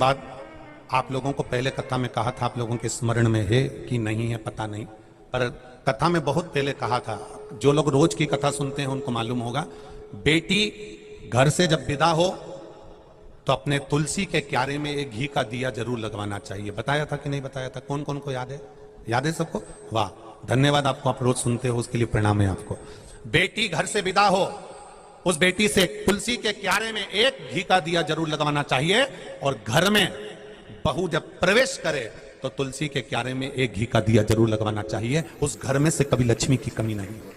संवाद आप लोगों को पहले कथा में कहा था, आप लोगों के स्मरण में है कि नहीं है पता नहीं, पर कथा में बहुत पहले कहा था। जो लोग रोज की कथा सुनते हैं उनको मालूम होगा। बेटी घर से जब विदा हो तो अपने तुलसी के क्यारे में एक घी का दिया जरूर लगवाना चाहिए। बताया था कि नहीं बताया था? कौन कौन को याद है? याद है सबको? वाह, धन्यवाद आपको, आप रोज सुनते हो उसके लिए प्रणाम है आपको। बेटी घर से विदा हो, उस बेटी से तुलसी के क्यारे में एक घी का दिया जरूर लगवाना चाहिए। और घर में बहू जब प्रवेश करे तो तुलसी के क्यारे में एक घी का दिया जरूर लगवाना चाहिए। उस घर में से कभी लक्ष्मी की कमी नहीं हो।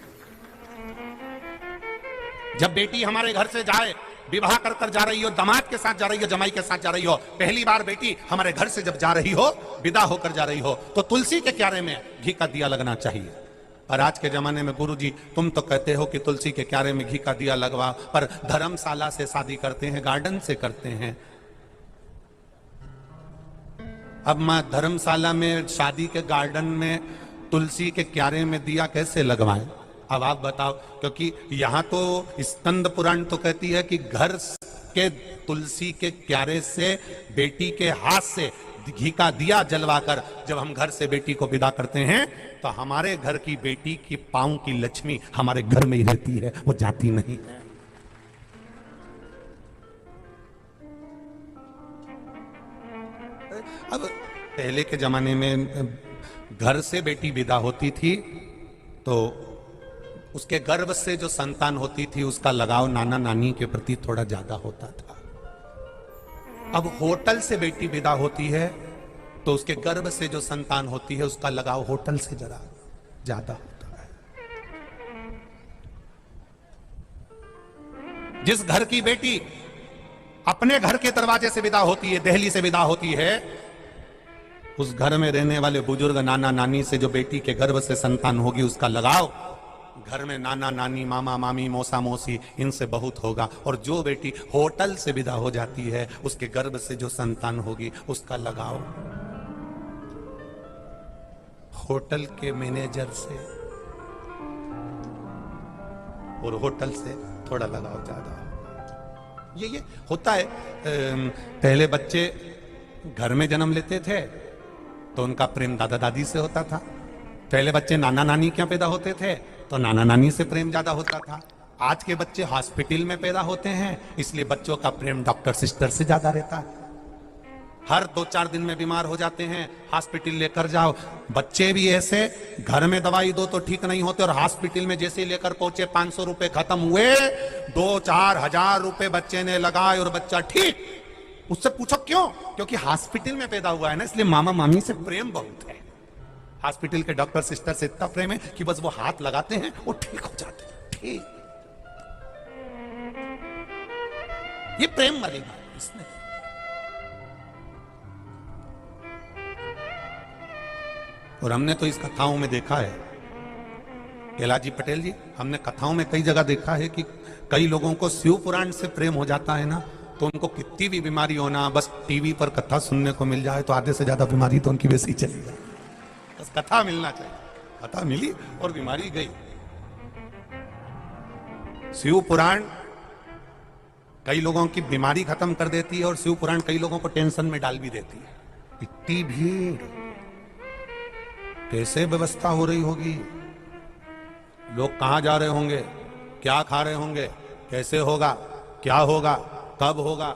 जब बेटी हमारे घर से जाए, विवाह कर कर जा रही हो, दामाद के साथ जा रही हो, जमाई के साथ जा रही हो, पहली बार बेटी हमारे घर से जब जा रही हो, विदा होकर जा रही हो, तो तुलसी के क्यारे में घी का दिया लगना चाहिए। पर आज के जमाने में गुरुजी तुम तो कहते हो कि तुलसी के क्यारे में घी का दिया लगवा, पर धर्मशाला से शादी करते हैं, गार्डन से करते हैं। अब मैं धर्मशाला में, शादी के गार्डन में तुलसी के क्यारे में दिया कैसे लगवाएं? अब आप बताओ, क्योंकि यहां तो स्कंद पुराण तो कहती है कि घर के तुलसी के क्यारे से बेटी के हाथ से घी का दिया जलवाकर जब हम घर से बेटी को विदा करते हैं तो हमारे घर की बेटी की पांव की लक्ष्मी हमारे घर में ही रहती है, वो जाती नहीं है। अब पहले के जमाने में घर से बेटी विदा होती थी तो उसके गर्भ से जो संतान होती थी उसका लगाव नाना नानी के प्रति थोड़ा ज्यादा होता था। अब होटल से बेटी विदा होती है तो उसके गर्भ से जो संतान होती है उसका लगाव होटल से जरा ज्यादा होता है। जिस घर की बेटी अपने घर के दरवाजे से विदा होती है, दिल्ली से विदा होती है, उस घर में रहने वाले बुजुर्ग नाना नानी से जो बेटी के गर्भ से संतान होगी उसका लगाव घर में नाना नानी, मामा मामी, मौसा मौसी इनसे बहुत होगा। और जो बेटी होटल से विदा हो जाती है उसके गर्भ से जो संतान होगी उसका लगाव होटल के मैनेजर से और होटल से थोड़ा लगाव ज्यादा होगा। ये होता है। पहले बच्चे घर में जन्म लेते थे तो उनका प्रेम दादा दादी से होता था। पहले बच्चे नाना नानी क्या पैदा होते थे तो नाना नानी से प्रेम ज्यादा होता था। आज के बच्चे हॉस्पिटल में पैदा होते हैं इसलिए बच्चों का प्रेम डॉक्टर सिस्टर से ज्यादा रहता है। हर 2-4 दिन में बीमार हो जाते हैं, हॉस्पिटल लेकर जाओ। बच्चे भी ऐसे, घर में दवाई दो तो ठीक नहीं होते और हॉस्पिटल में जैसे लेकर पहुंचे 500 रुपए खत्म हुए, 2-4 हजार रुपए बच्चे ने लगाए और बच्चा ठीक। उससे पूछो क्यों? क्योंकि हॉस्पिटल में पैदा हुआ है ना, इसलिए मामा मामी से प्रेम बहुत है। हॉस्पिटल के डॉक्टर सिस्टर से इतना प्रेम है कि बस वो हाथ लगाते हैं वो ठीक हो जाते हैं। ठीक, ये प्रेम वाली बात इसमें। और हमने तो इस कथाओं में देखा है, कैलाश पटेल जी, हमने कथाओं में कई जगह देखा है कि कई लोगों को शिव पुराण से प्रेम हो जाता है ना, तो उनको कितनी भी बीमारी होना, बस टीवी पर कथा सुनने को मिल जाए तो आधे से ज्यादा बीमारी तो उनकी वैसे ही चली जाए। बस कथा मिलना चाहिए। कथा मिली और बीमारी गई। शिव पुराण कई लोगों की बीमारी खत्म कर देती है और शिव पुराण कई लोगों को टेंशन में डाल भी देती है। इतनी भीड़, कैसे व्यवस्था हो रही होगी, लोग कहां जा रहे होंगे, क्या खा रहे होंगे, कैसे होगा, क्या होगा, कब होगा,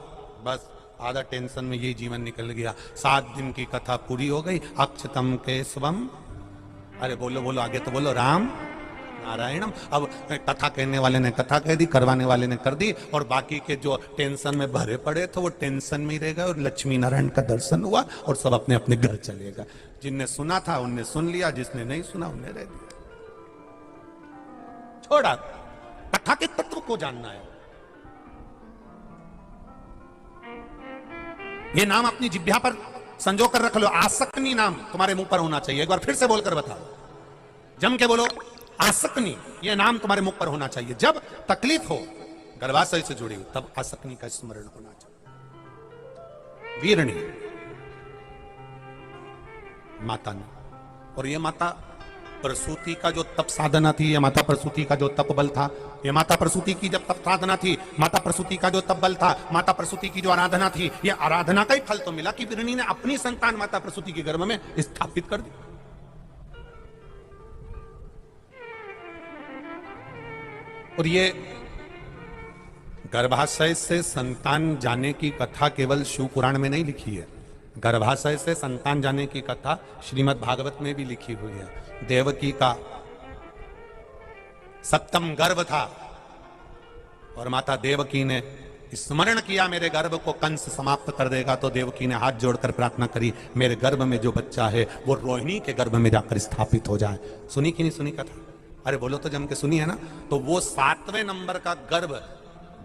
बस आधा टेंशन में ये जीवन निकल गया। 7 दिन की कथा पूरी हो गई। अक्षतम केशवम, अरे बोलो बोलो आगे तो बोलो, राम नारायणम। अब कथा कहने वाले ने कथा कह दी, करवाने वाले ने कर दी, और बाकी के जो टेंशन में भरे पड़े थे वो टेंशन में ही रह गए और लक्ष्मी नारायण का दर्शन हुआ और सब अपने अपने घर चले गए। जिनने सुना था उनने सुन लिया, जिसने नहीं सुना उन्हें रह दिया। छोड़ा, कथा के तत्व को जानना है। ये नाम अपनी जिह्वा पर संजो कर रख लो। आसक्ति नाम तुम्हारे मुंह पर होना चाहिए। एक बार फिर से बोलकर बताओ, जम के बोलो, आसक्ति, ये नाम तुम्हारे मुख पर होना चाहिए। जब तकलीफ हो, गर्भाशय से जुड़ी हो, तब आसक्ति का स्मरण होना चाहिए। वीरणी माता ने, और ये माता प्रसूति का जो तप साधना थी, ये माता प्रसूति का जो तप बल था, ये माता प्रसूति की जब तप साधना थी, माता प्रसूति का जो तप बल था, माता प्रसूति की जो आराधना थी, ये आराधना का ही फल तो मिला कि विरणी ने अपनी संतान माता प्रसूति के गर्भ में स्थापित कर दी। और ये गर्भाशय से संतान जाने की कथा केवल शिव पुराण में नहीं लिखी है, गर्भाशय से संतान जाने की कथा श्रीमद् भागवत में भी लिखी हुई है। देवकी का सप्तम गर्भ था और माता देवकी ने स्मरण किया मेरे गर्भ को कंस समाप्त कर देगा, तो देवकी ने हाथ जोड़कर प्रार्थना करी मेरे गर्भ में जो बच्चा है वो रोहिणी के गर्भ में जाकर स्थापित हो जाए। सुनी कि नहीं सुनी कथा? अरे बोलो तो जम के सुनी है ना। तो वो 7वें नंबर का गर्भ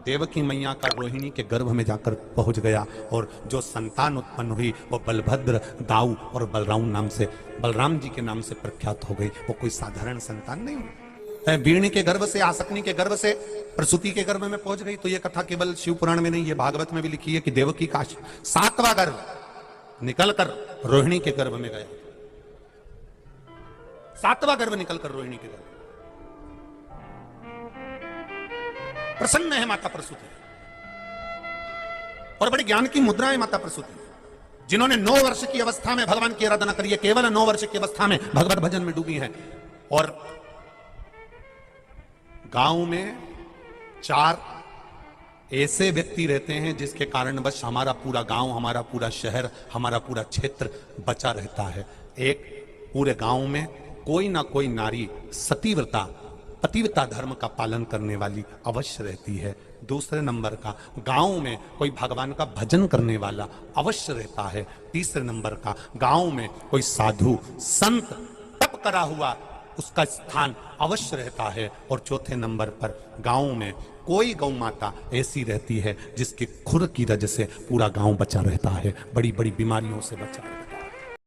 देवकी मैया का रोहिणी के गर्भ में जाकर पहुंच गया और जो संतान उत्पन्न हुई वो बलभद्र, दाऊ और बलराम नाम से, बलराम जी के नाम से प्रख्यात हो गई। वो कोई साधारण संतान नहीं हुई। वीरणी के गर्भ से, आसकनी के गर्भ से प्रसूति के गर्भ में पहुंच गई। तो ये कथा केवल शिव पुराण में नहीं, ये भागवत में भी लिखी है कि देवकी का 7वां गर्भ निकलकर रोहिणी के गर्भ में गया। 7वां गर्भ निकलकर रोहिणी के गर्भ। प्रसन्न है माता प्रसूति और बड़ी ज्ञान की मुद्रा है माता प्रसूति, जिन्होंने 9 वर्ष की अवस्था में भगवान की आराधना करी है, केवल 9 वर्ष की अवस्था में भगवत भजन में डूबी है। और गांव में 4 ऐसे व्यक्ति रहते हैं जिसके कारण बस हमारा पूरा गांव, हमारा पूरा शहर, हमारा पूरा क्षेत्र बचा रहता है। एक, पूरे गांव में कोई ना कोई नारी सतीव्रता, पतिव्रता धर्म का पालन करने वाली अवश्य रहती है। दूसरे नंबर का, गांव में कोई भगवान का भजन करने वाला अवश्य रहता है। तीसरे नंबर का, गांव में कोई साधु संत तप करा हुआ उसका स्थान अवश्य रहता है। और चौथे नंबर पर, गांव में कोई गौ माता ऐसी रहती है जिसके खुर की वजह से पूरा गांव बचा रहता है, बड़ी बड़ी बीमारियों से बचा रहता है।